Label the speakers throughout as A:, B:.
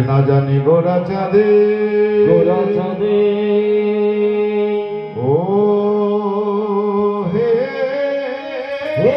A: না জানি গোরা চাঁদে ও হে হে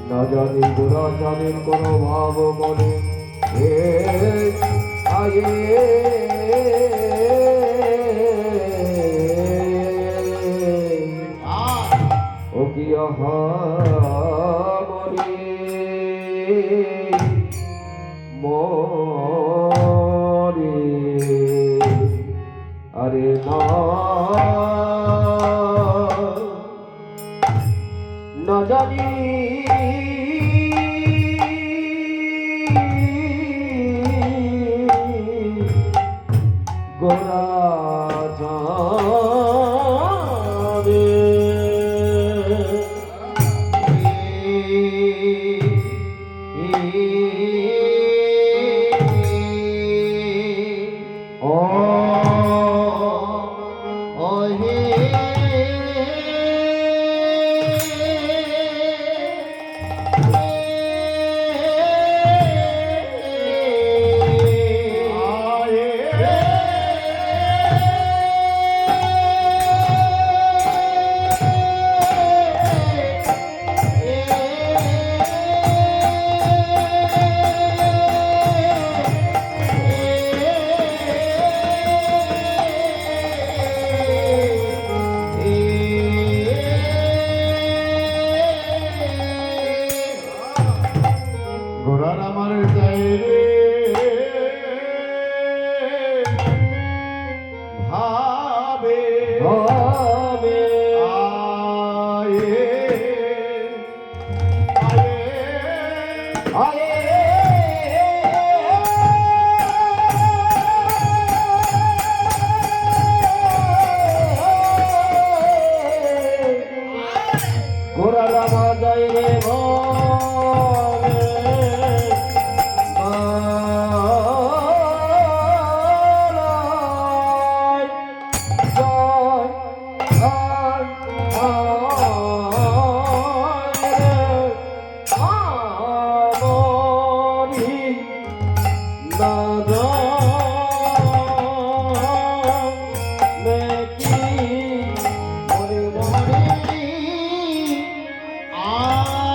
A: না জানি গোরা চাঁদের কোনো ভাব মনে আয়ে ও কি মরে মরে আরে না জানি গোরা চাঁদে গোরার আমার চাই রে ভাবে ভাবে আয়ে আয়ে আয়ে গোরার আমার চাই রে
B: Ah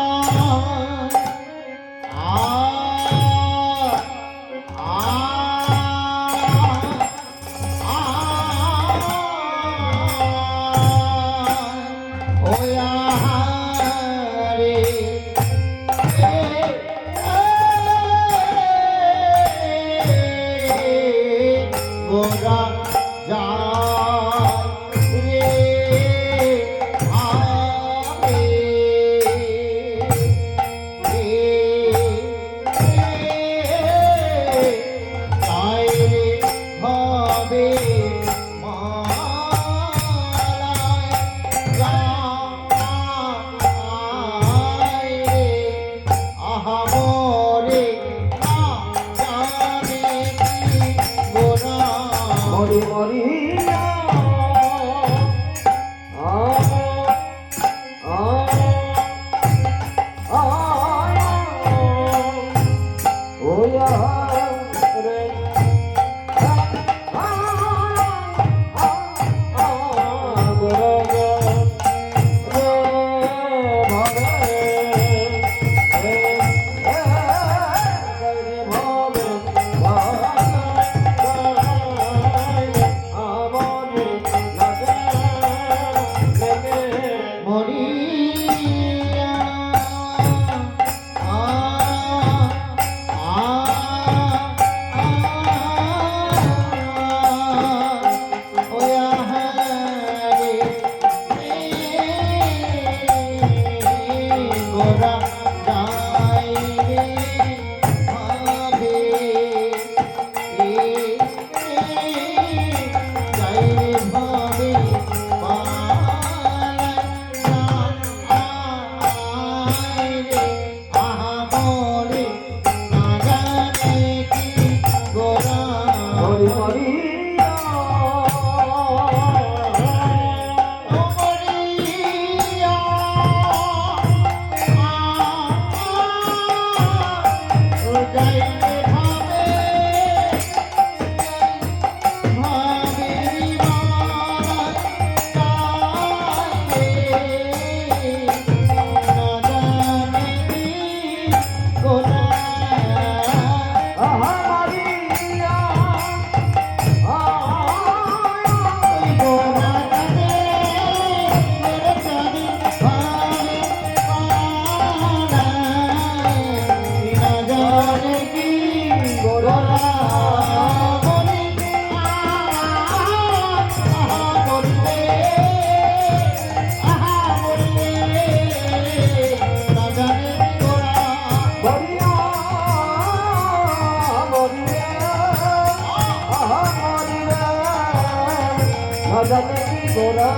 A: গোরা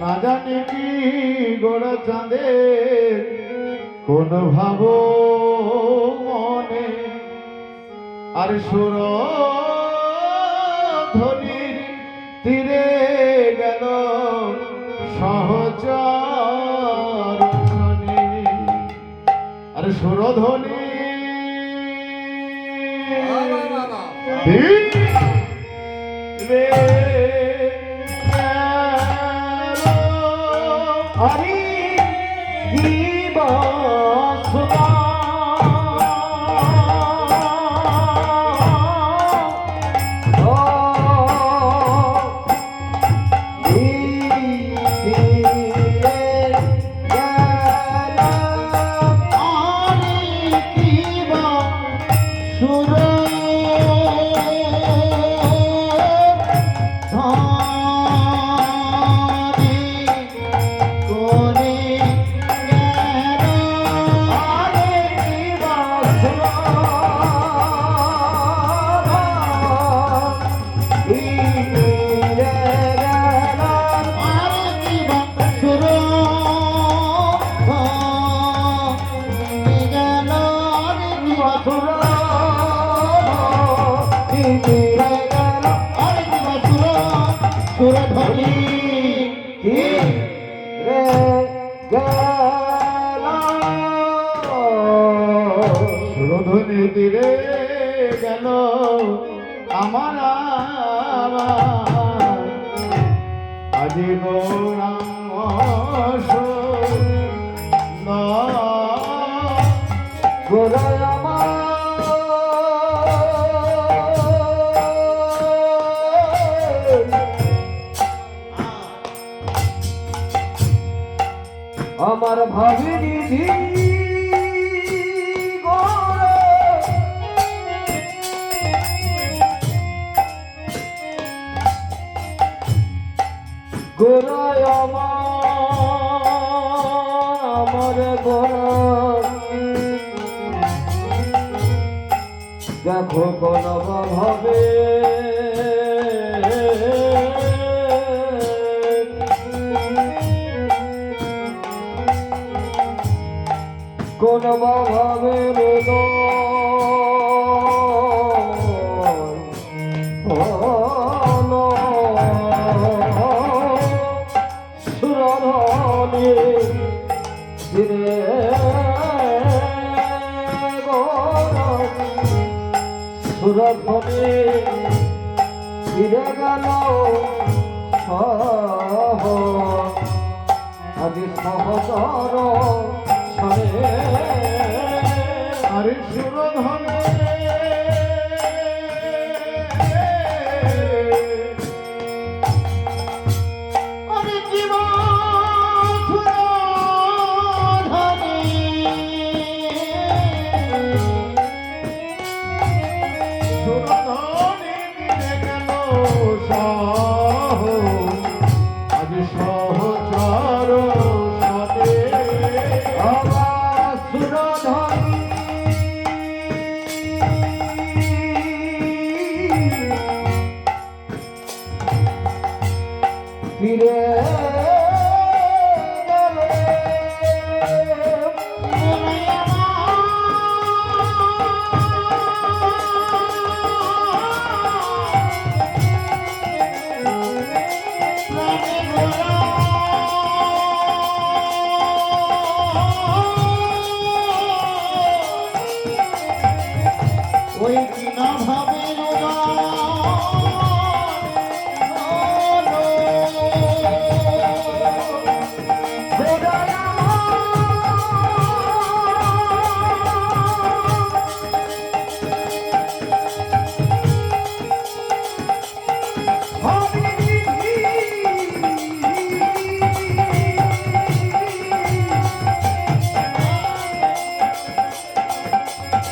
A: না জানি কি গোরা চাঁদের কোন ভাব মনে আর সুর ধ্বনির তীরে গেল সহচর আর সুরধ্বনি রে হরি জীবসুতা সুরধ্বনি তীরে গেল আমার আজি গোরায় আমার ভাবিনি গোরায় আমার গোরা দেখো কোন ভাবে কোন ভাবে সুরধনে ফিরে সুরধনে ফিরে গেল আদি সহচর আরে সুরধনে আজ সহচর সাথে আমার সুরধনী ফিরে ওই কিনা ভাবে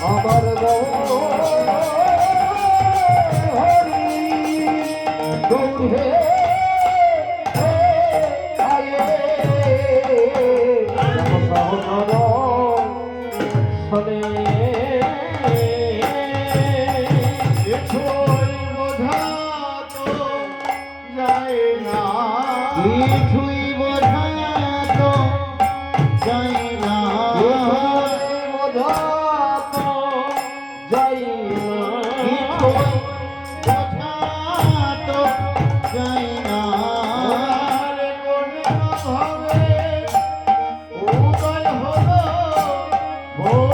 A: আমার হরি গৌর হে
B: কিছুই বোঝা তো যায় না,
A: বোঝা তো যাই না,
B: কিছুই বোঝা তো যায় না। উদয় হলো বোঝা তো যায় না,
A: উদয় হলো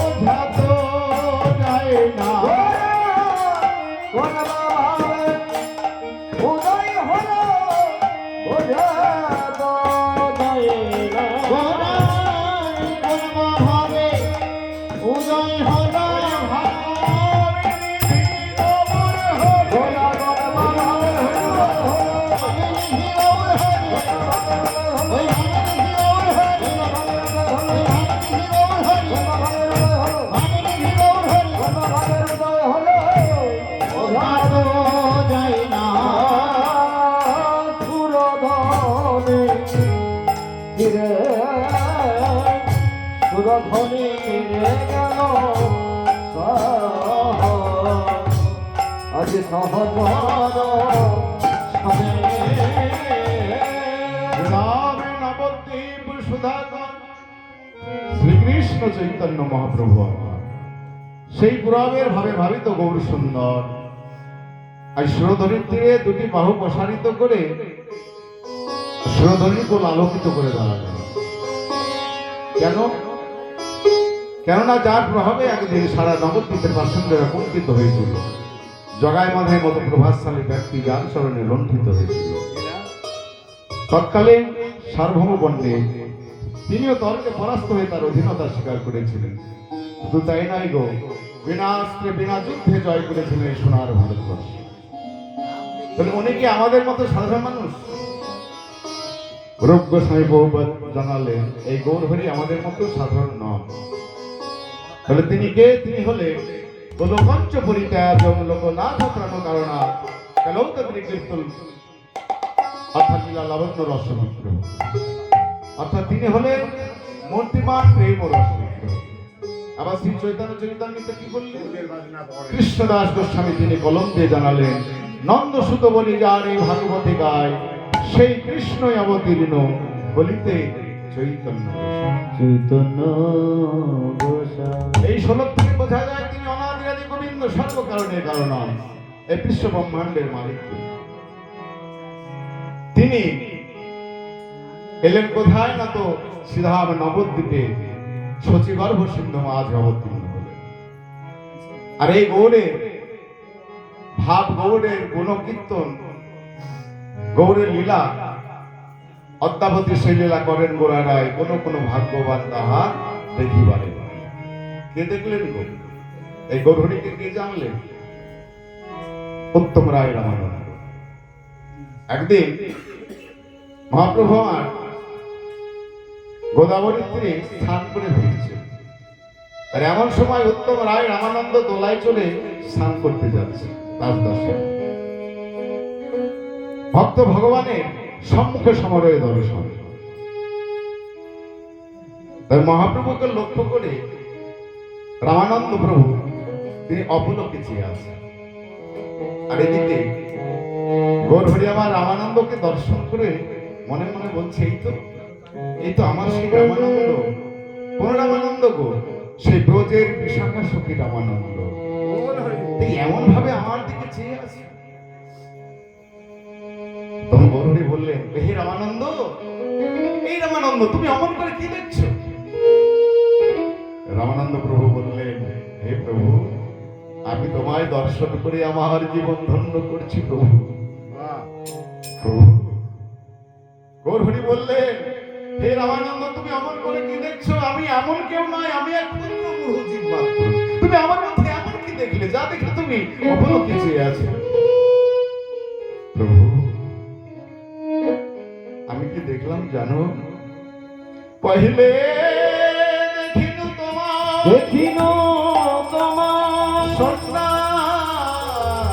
A: বোঝা তো যায় না,
B: ভাবে উদয় হলো
A: সুরধনী গেল আজ সহজ
B: নবদ্বীপ সুধাকর শ্রীকৃষ্ণ চৈতন্য মহাপ্রভু আমার সেই পুরাবের ভাবে ভাবিত গৌর সুন্দর আর সুরধনীর তীরে দুটি বাহু প্রসারিত করে সুরধনীর কোল আলোকিত করে দাঁড়ালেন। কেন? কেননা যার প্রভাবে একদিন সারা নবদ্বীপের বাসিন্দারা কুণ্ঠিত হয়েছিল, জগায় মাধায় মতো প্রভাবশালী ব্যক্তি যার স্মরণে লণ্ঠিত হয়েছিল। তৎকালীন সার্বভৌম পণ্ডিত তিনিও তর্কে পরাস্ত হয়ে তার অধীনতা স্বীকার করেছিলেন। শুধু তাই নয় গো, বিনা অস্ত্রে বিনা যুদ্ধে জয় করেছিলেন এই সোনার ভারতবর্ষ। তাহলে উনি কি আমাদের মতো সাধারণ মানুষ? রূপ গোস্বামী বহুপদ জানালেন এই গৌরহরি আমাদের মতো সাধারণ নন। তাহলে তিনি কে? তিনি হলে গোলকঞ্চ পরিত্যাগ লোকনাথ প্রাণ কারণা কালৌত কীর্তন অর্থাৎ লীলা লাবণ্য রসমিত্র, অর্থাৎ তিনি হলেন মূর্তিমান প্রেম রসমিত্র। আবার শ্রী চৈতন্য চরিতামৃতে কি বললেন? কৃষ্ণদাস গোস্বামী তিনি কলম দিয়ে জানালেন নন্দসুত বলি যার এই ভাগবতী গায় সেই কৃষ্ণই অবতীর্ণ বলিতে চৈতন্য
A: চৈতন্য গোস্বামী।
B: এই শ্লোক থেকে বোঝা যায় তিনি অনাদিরাদি গোবিন্দ সর্বকারণের কারণ, এই বিশ্ব ব্রহ্মাণ্ডের মালিক। তিনি এলেন কোথায় না তো সিধাম নবদ্বীপে শচীগর্ভ সিন্ধু মাঝ অবতীর্ণ হলেন। আর এই গৌরের ভাব, গৌরের গুণকীর্তন, গৌরের লীলা অদ্যাবধি সেই লীলা করেন গোরা রায়, কোন কোন ভাগ্যবান তাহা দেখিবারে। কে দেখলেন গো? এই গৌরহরিকে কে জানলেন? উত্তম রায় রামানন্দ। একদিন মহাপ্রভু আমার গোদাবরীর তীরে স্নান করে ফিরছেন, আর এমন সময় উত্তম রায় রামানন্দ দোলায় চলে স্নান করতে যাচ্ছে। ভক্ত ভগবানের সম্মুখে সমরয়ে দর্শন। তাই মহাপ্রভুকে লক্ষ্য করে রামানন্দ প্রভু তিনি অপলকে চেয়ে আছেন। আর এদিকে গৌরহরি আমার রামানন্দকে দর্শন করে মনে মনে বলছে এই তো আমার সেই রামানন্দ। কোন রামানন্দ গো? সেই ব্রজের বিশাখা সখী রামানন্দ। এমন ভাবে আমার দিকে চেয়ে আছে। তখন গৌরহরি বললেন, হে রামানন্দ, এই রামানন্দ তুমি অমন করে কি দেখছো? রামানন্দ প্রভু বললেন, হে প্রভু, আমি তোমায় দর্শন করে আমার জীবন ধন্য করছি প্রভু। প্রভু গৌরহরি বললেন, হে রামানন্দ তুমি অমন করে কি দেখছো? আমি এমন কেউ নয়, আমি এক পুত্র মূঢ় জীব মাত্র। তুমি আমার মধ্যে এমন কি দেখলে যা দেখে তুমি অপলকে চেয়ে আছো? প্রভু আমি কি দেখলাম জানো? পहिले দেখিনু তোমার সন্ন্যাসী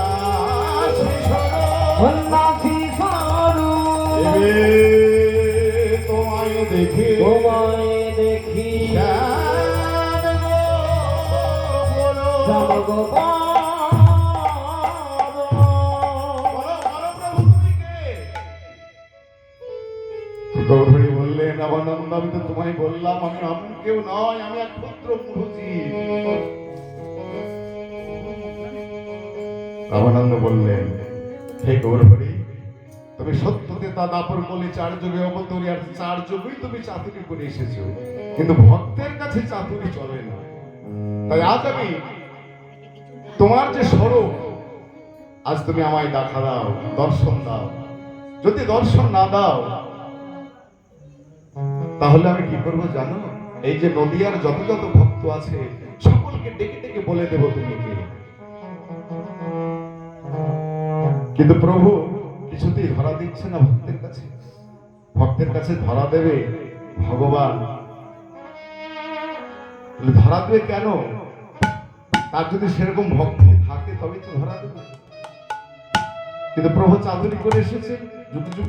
A: সন্ন্যাসী স্বরূপ
B: এবে তোমায় দেখে
A: তোমায় দেখি
B: গৌরহরি বললেন রামানন্দ আমি তো তোমায় বললাম আমি এমন কেউ নয় আমি এক পুত্র গুরুজি রামানন্দ বললেন হে গৌরহরি তুমি সত্যতে তা দাপর বলে 4 যুগে অবতরী আর 4 যুগেই তুমি চাতুরি করে এসেছো কিন্তু ভক্তের কাছে চাতুরি চলে না তাই আজ আমি তোমার যে স্বরূপ আজ তুমি আমায় দেখা দাও দর্শন দাও যদি দর্শন না দাও তাহলে আমি কি করবো জানো এই যে নদিয়ার যত যত ভক্ত আছে সকলকে ডেকে ডেকে বলে দেব তুমি কে কিন্তু প্রভু কিছুতেই ধরা দিচ্ছে না ভক্তের কাছে ধরা দেবে ভগবান ধরা দেবে কেন তার যদি সেরকম ভক্তি থাকে তবে তো ধরা দেবে কিন্তু প্রভু চাতুরি করে এসেছে যুগ যুগ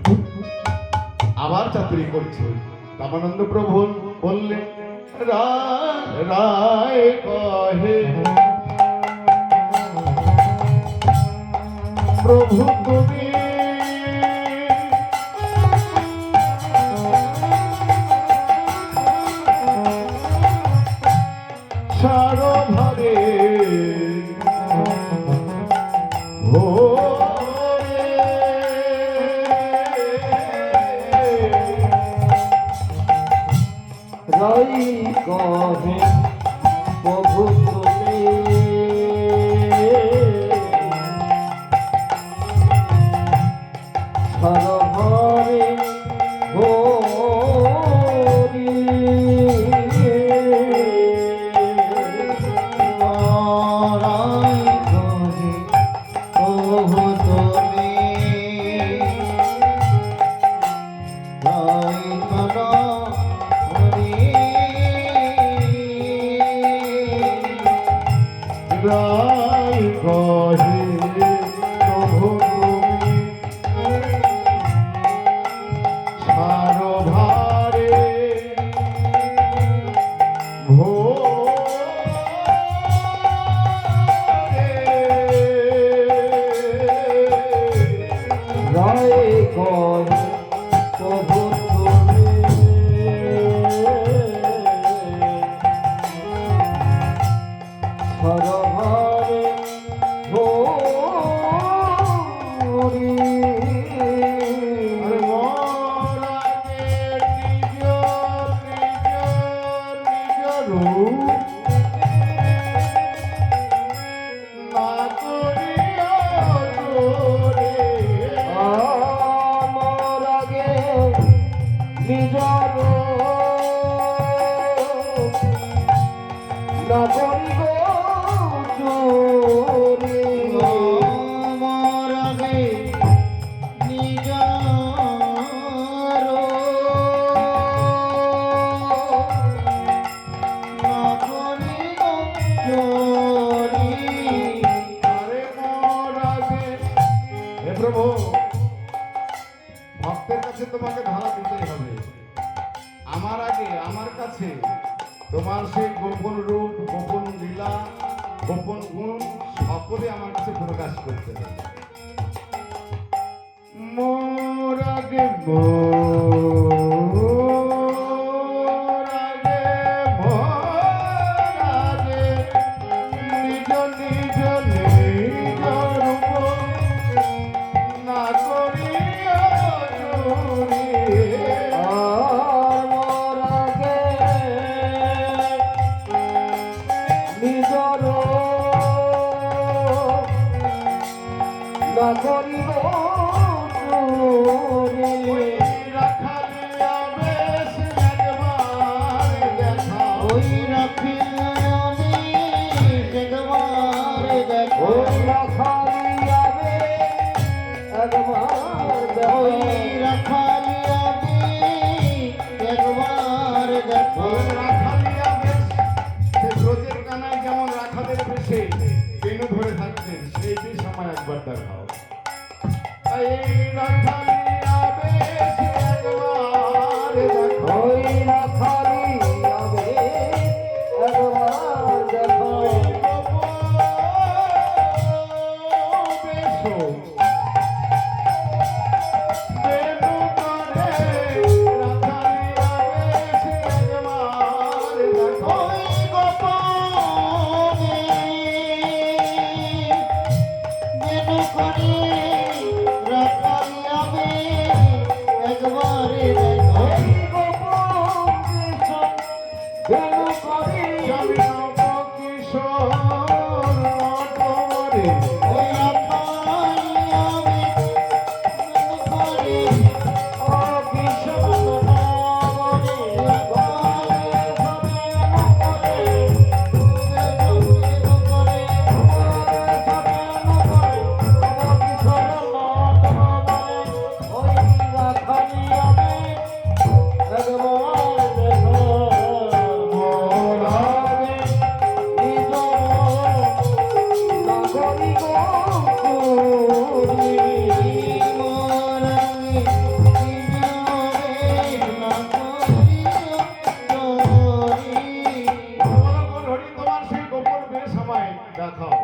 B: আবার চাতুরি করছে রামানন্দ প্রভু বললেন রায় কহে প্রভু তুমি সারভারে
A: রাই কহে প্রভু তুমি সরভরে হরি রাই কহে প্রভু তুমি রাই করা
B: রায় কহে প্রভু তুমি সারভারে
A: রায় কহে প্রভু তুমি সরভারে হরি
B: আর মরাকে নিজ রূপ না করিয়া তোরে
A: আমার আগে নিজর না করিব চোরে আমার আগে নিজর না করিব চোরে
B: আরে মরাকে হে প্রভু ভক্তের কাছে তোমাকে ধরা দিতেই হবে আমার আগে আমার কাছে তোমার সেই গোপন রূপ গোপন লীলা গোপন গুণ সকলে আমার কাছে প্রকাশ করতে হবে মোর আগে নিজ নিজ নিজ রূপ না করিয়া চুরি
A: আমার আগে নিজর না করিব চোরে
B: রাখালিয়া বেশ একবার দেখা
A: ওই রাখিলে আমি একবার দেখো ওই রাখালিয়াবে একবার ওই রাখালিয়াবে একবার দেখো
B: রাখালিয়া বেশ সে ব্রজের কানায় যেমন রাখাদের বেশে রাধাকৃষ্ণের সেই সময় একবার দেখাও। এই রাধালিয়া বেশ একবার দেখো,
A: ওই রাখালি আবে একবার দেখো।
B: বেশো বেনু করে রাধালিয়া বেশ একবার দেখো।
A: বেনু করে
B: আমি নবকিশোর নটবরে, দেখাও।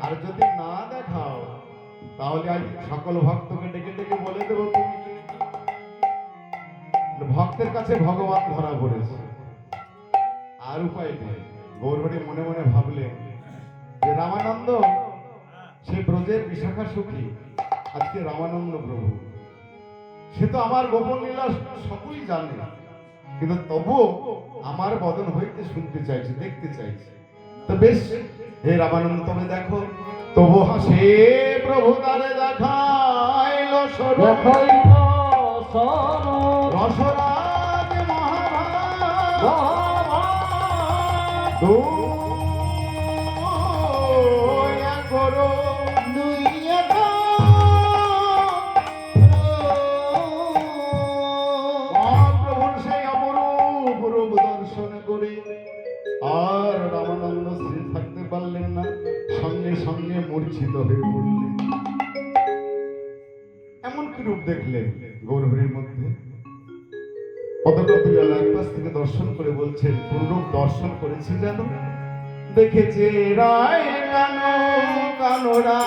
B: আর যদি না দেখাও তাহলে আজ সকল ভক্তকে ডেকে ডেকে বলে দেবো তুমি কে। ভক্তের কাছে ভগবান ধরা পড়েছে, আর উপায় নেই। গৌরহরি মনে মনে ভাবলেন যে রামানন্দ সে ব্রজের বিশাখা সখী, আজকে রামানন্দ প্রভু, সে তো আমার গোপন লীলা সকলেই জানে, কিন্তু তবুও আমার বদন হইতে শুনতে চাইছে, দেখতে চাইছে। তো বেশ, হে রামানন্দ তবে দেখো। তবু হাসে প্রভু তারে দেখাইল রসরাজ মহারাজ দুইয়া করো মহাপ্রভুর সেই অপরূপ রূপ দর্শন করে আর রামানন্দ স্থির থাকতে পারলেন না, সঙ্গে সঙ্গে মূর্ছিত হয়ে পড়লেন। এমন কি রূপ দেখলেন গৌরহরির মধ্যে? পদকপিলাল এক পাশ থেকে দর্শন করে বলছেন, কোন রূপ দর্শন করেছি যেন? দেখেছে রায় কানো কানোরা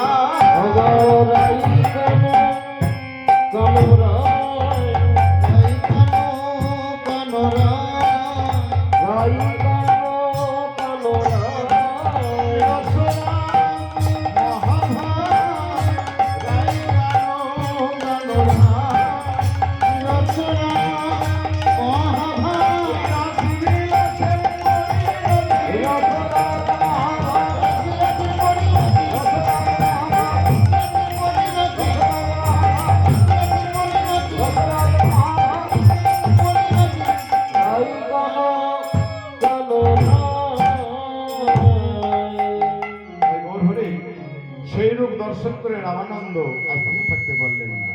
B: সেই রূপ দর্শন করে রামানন্দ আর স্থির থাকতে পারলেন না,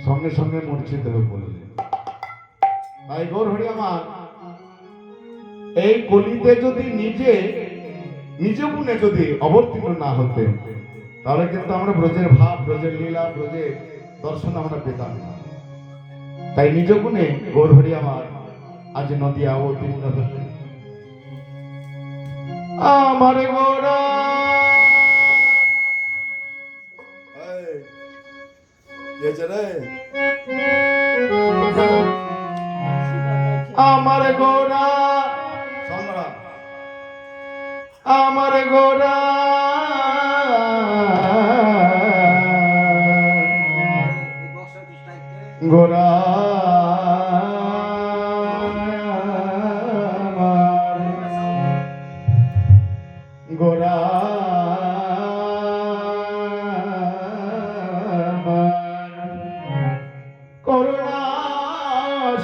B: সঙ্গে সঙ্গে মূর্ছিত হয়ে পড়লেন। তাই গৌরহরি আমার, এই কলিতে যদি নিজ গুণে যদি অবতীর্ণ না হতেন তাহলে কিন্তু আমরা ব্রজের ভাব, ব্রজের লীলা, ব্রজের দর্শন আমরা পেতাম না। তাই নিজ গুণে গৌরহরি আমার আজ নদিয়া অবতীর্ণ হলেন। আমার গৌরা আমার গোরা, আমার গোরা গোরা গোরা করুণা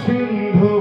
B: সিন্ধু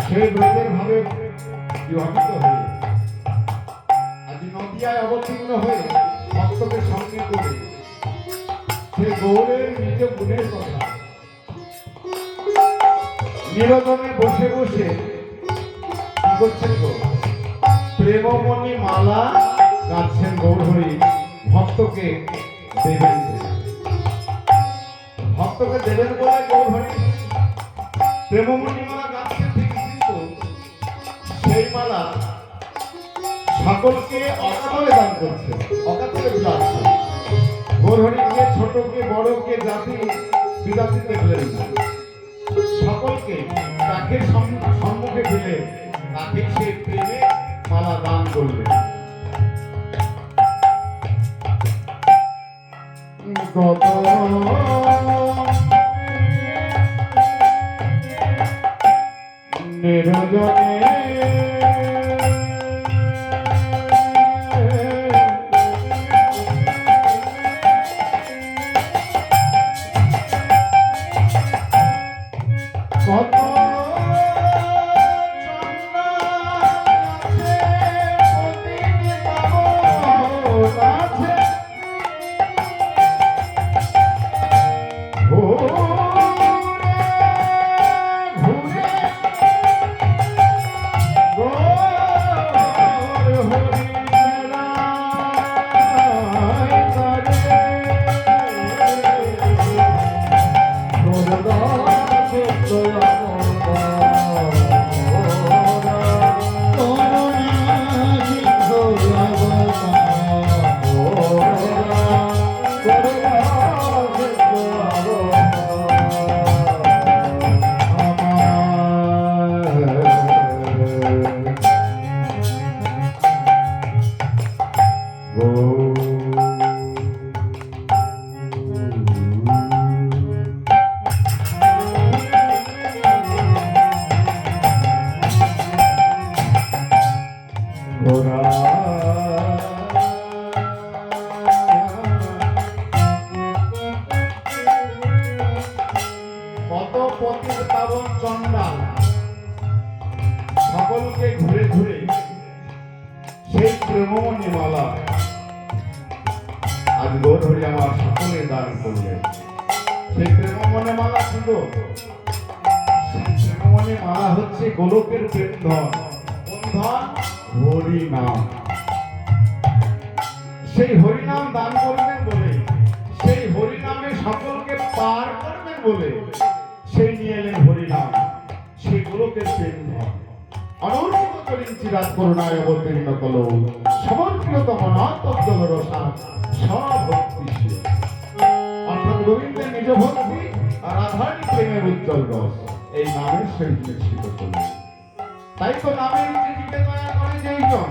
B: সেই ব্রতের ভাবে বিবাহিত হয়ে আজ নদিয়ায় অবতীর্ণ হয়ে ভক্তকে সঙ্গে করে সে গৌরের নিজ গুণের কথা নিরজনে বসে বসে কি করছেন গো? প্রেমমণি মালা গাচ্ছেন গৌরহরি ভক্তকে দেবেন বলে গৌরহরি প্রেমমণি মালা গাচ্ছেন ঠিক, কিন্তু সেই মালা সকলকে অকাতরে দান করছে, অকাতরে বিলাচ্ছে। গৌরহরিকে ছোটকে বড়কে জাতি বিজাতি দেখলেন না, সকলকে তাকে সম্মুখে দিলে তাকে সে প্রেমে মালা দান করলেন। কত নিরজনে কত সকলকে ঘুরে ঘুরে সেই প্রেমমণি মালা আজ গৌরহরি আমার সকলে দান করলেন। সেই প্রেমমণি মালা ছিল, সেই প্রেমমণি মালা হচ্ছে গোলকের প্রেম ধন, কোন ধন? হরি নাম। সেই হরি নাম দান করবেন বলে, সেই হরি নামে সকলকে পার করবেন বলে সেই নিয়ে এলেন হরি নাম, সেই গোলকের প্রেম ধন। অনর্থিত চরিঞ্চি রাত করুণায় অবতীর্ণ কল সমর্পিতম নাতজ্জল রসা সভক্তি। অর্থাৎ গোবিন্দের নিজ ভক্তি আর রাধারী প্রেমের উজ্জ্বল রস এই নামের সহিত মিশ্রিত করল। তাই তো নামের নিজেকে দয়া করে যেই জন,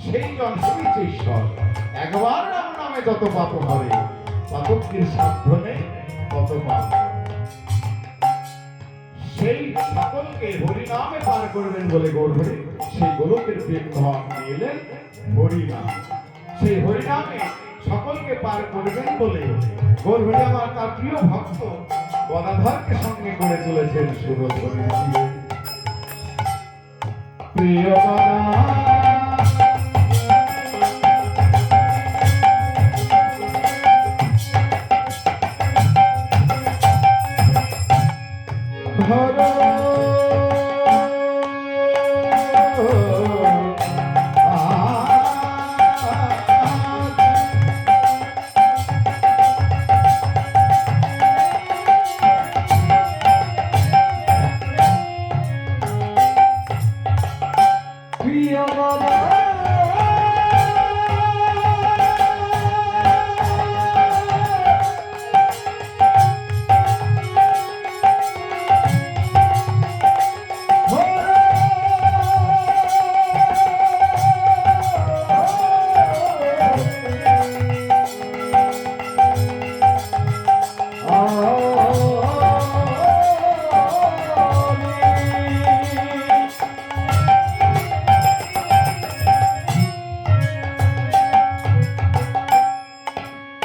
B: সেই জন হইছে ঈশ্বর। একবার রাম নামে যত পাপ হরে, পাতকের সাধ্য নেই তত পাপ। সেই সকলকে হরি নামে পার করবেন বলে গৌরহরি সেই গোলকের প্রেম ধন নিয়ে এলেন হরি নাম। সেই হরি নামে সকলকে পার করবেন বলে গৌরহরি আমার তার প্রিয় ভক্ত গদাধরকে সঙ্গে করে চলেছেন সুরধরি। প্রিয়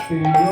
A: প্রিয়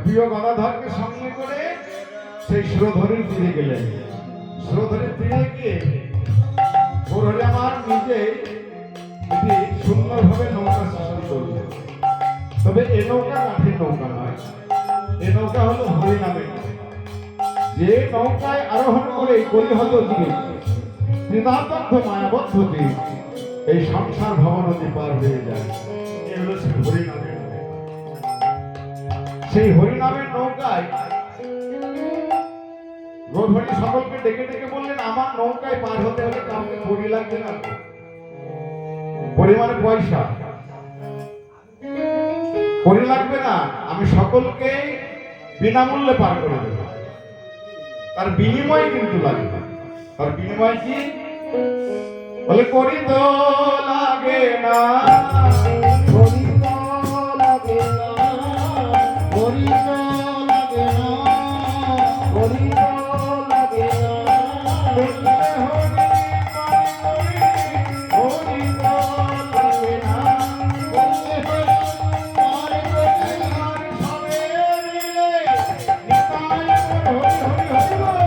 B: প্রিয় গদাধরকে সঙ্গে করে সেই সুরধরের তীরে গেলেন। সুরধরের তীরে গিয়ে গৌরহরি আমার নিজে এটি সুন্দরভাবে নৌকা শাসন করলেন। তবে এ নৌকা কাঠের নৌকা নয়, এ নৌকা হলো হরি নামের নৌকা। যে নৌকায় আরোহণ করে কলিহত জীবে ত্রিনাথবদ্ধ মায়াবদ্ধ দ্বীপ এই সংসার ভবনদী পার হয়ে যায়, এ হলো সেই হরি নামের নৌকা। সেই হরিনামের নৌকায় গৌরহরি সকলকে ডেকে ডেকে বললেন, আমার নৌকায় পার হতে হলে কাউকে কড়ি লাগবে না, পরিমাণে পয়সা কড়ি লাগবে না, আমি সকলকে বিনামূল্যে পার করে দেব। তার বিনিময় কিন্তু লাগবে। তার বিনিময় কি? বলে কড়ি তো লাগে না,
A: করি তো লাগে না, করি তো লাগে না, করি তো লাগে না,
B: বললে হরি হরি তো লাগে না, বললে হরি সবে মিলে নিতাই হরি হরি হরি বল।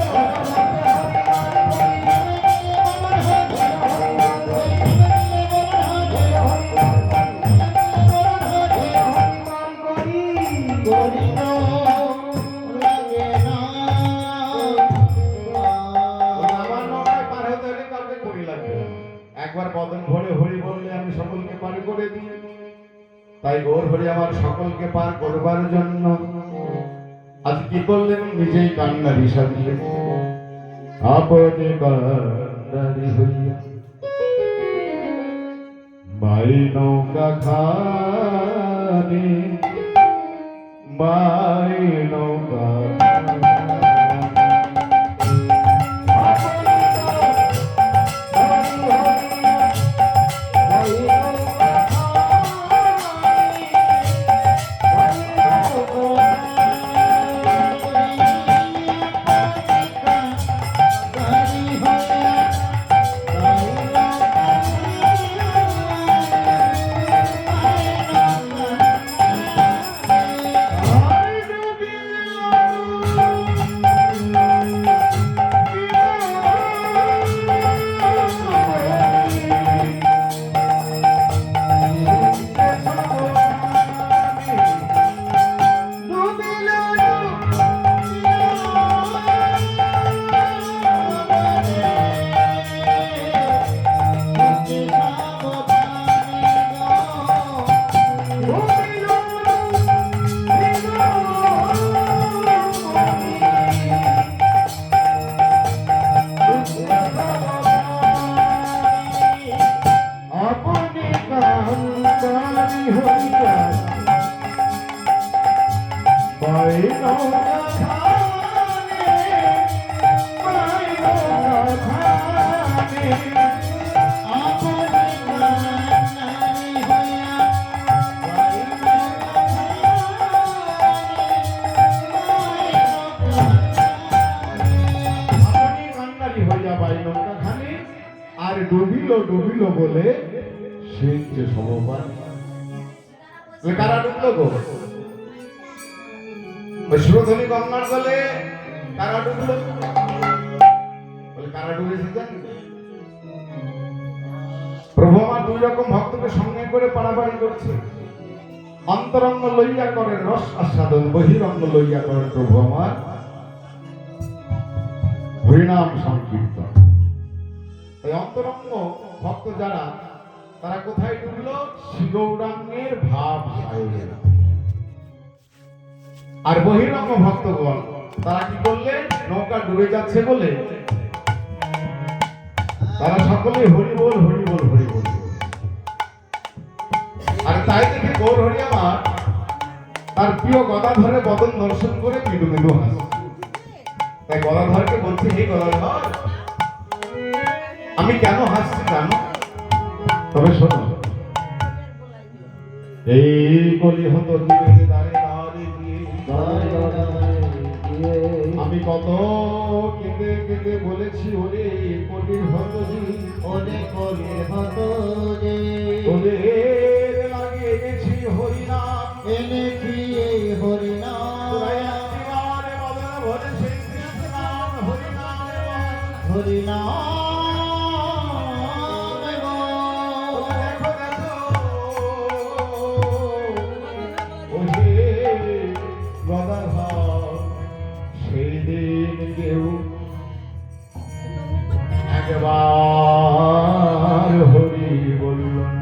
B: একবার বদন ভরে হরি বললে আমি সকলকে পার করে দিই। তাই গৌরহরি আমার সকলকে পার করবার জন্য আজ কি করলেন? নিজেই কান্নারি সাজিয়ে আপনি কান্নারি হইয়া মাই নৌকা খানি, মাই নৌকা ডুবিল বলে সিঞ্চে সমপান। কারা ডুবলো গো? ওই সুরধনী গঙ্গার জলে কারা ডুবলো? বলে কারা ডুবেছে জানেন? প্রভু আমার দুই রকম ভক্তকে সঙ্গে করে পারাপারি করছে। অন্তরঙ্গ লইয়া করেন রস আস্বাদন, বহিরঙ্গ লইয়া করেন প্রভু আমার হরিনাম সংকীর্তন। এই অন্তরঙ্গ ভক্ত যারা, তারা কোথায় ডুবল? শিগৌরাঙ্গের ভাব সায়রে। আর বহিরঙ্গ ভক্তগণ তারা কি করলেন? নৌকা ডুবে যাচ্ছে বলে তারা সকলে হরি বল হরি বল হরি বল। আর তাই দেখে গৌর হরি আমার তার প্রিয় গদাধরে বদন দর্শন করে মৃদু মৃদু হাসে। তাই গদাধরকে বলছে, হে গদাধর, আমি কেন হাসছি জানো? তবে শোনো, এই কলি হতো দিবে দাঁড়ে দাঁড়ে দিয়ে আমি কত কেঁদে কেঁদে বলেছি, ওরে কলির হতো জি,
C: ওরে কলির হতো যে
B: তোদের লাগিয়ে গেছি হরিনাম,
C: এনেছি এই হরিনাম।
B: জীবনে বদন ভরে সেই কৃষ্ণ নাম হরিনাম
C: হরিনাম
B: সেই দিন কেউ একবার হরি বলল না।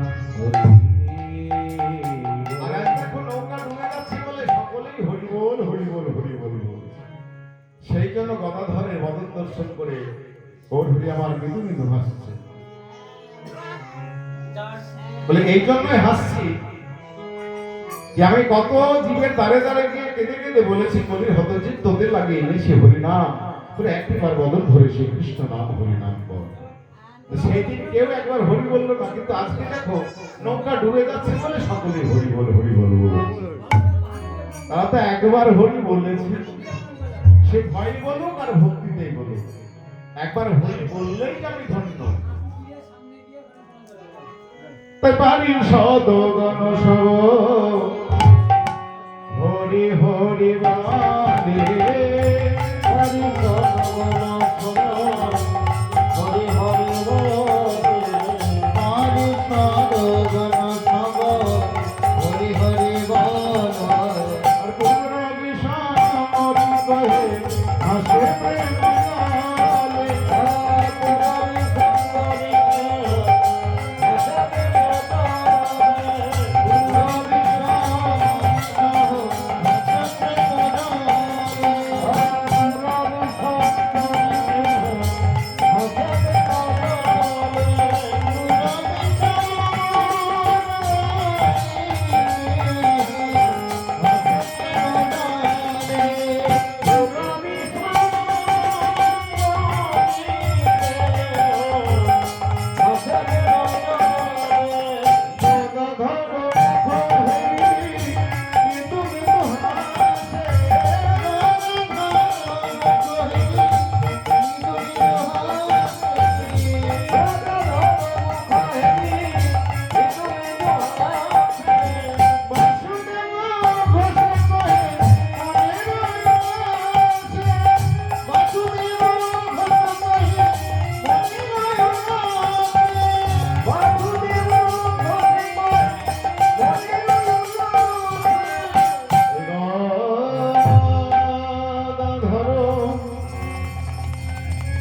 B: আর আজ দেখো নৌকা ডুবে যাচ্ছে বলে সকলেই হরি বল হরি বল হরি বল বলছে। সেই জন্য গদাধরের বদন দর্শন করে ওর হরি আমার মৃদু মৃদু হাসছে। বলে এই জন্যই হাসছি যে আমি কত জীবের দ্বারে দ্বারে গিয়ে কেঁদে কেঁদে বলেছি, কলির হতজীব তোদের লাগে এনেছি হরিনাম, তোর একবার বদন ধরে সেই কৃষ্ণ নাম হরিনাম বল। সেই দিন কেউ একবার হরি বললো না, কিন্তু আজকে দেখো নৌকা ডুবে যাচ্ছে বলে সকলে হরি বল হরি বল বলছে। তারা তো একবার হরি বলেছে, সে ভয় বলুক আর ভক্তিতেই বলুক, একবার হরি বললেই আমি ধন্য। তাই পারির সদগণ সব হরি হরি বাদে,
C: হরি সদগণ সব হরি হরি বলে। হরি সদগণ সব হরি হরি বল।
B: আর পূর্ণ বিষয় হরি কহে হাসে প্রেম গালে।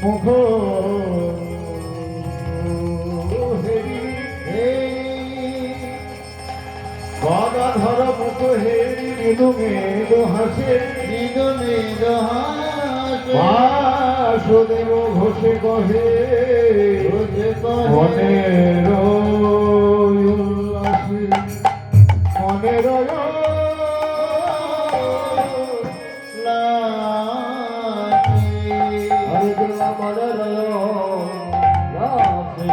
B: মুখ গদাধর মুখ হেরি মৃদু মৃদু হাসে,
C: মৃদু মৃদু হাসে।
B: বাসুদেব ঘোষে কহে
C: ঘোষে কহে
B: মনের উল্লাসে, মনের
C: হরে কৃষ্ণ মনের লাসে।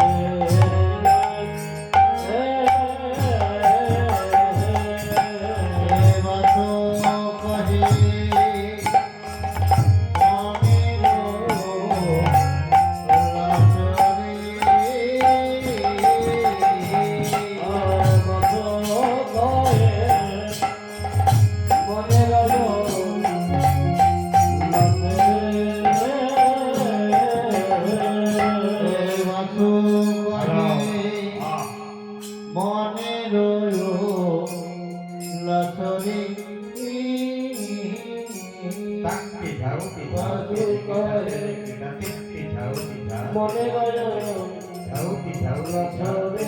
C: লাথরি
B: তাকে যাও কি যাও
C: মনে গয়
B: যাও কি যাও
C: লাথরি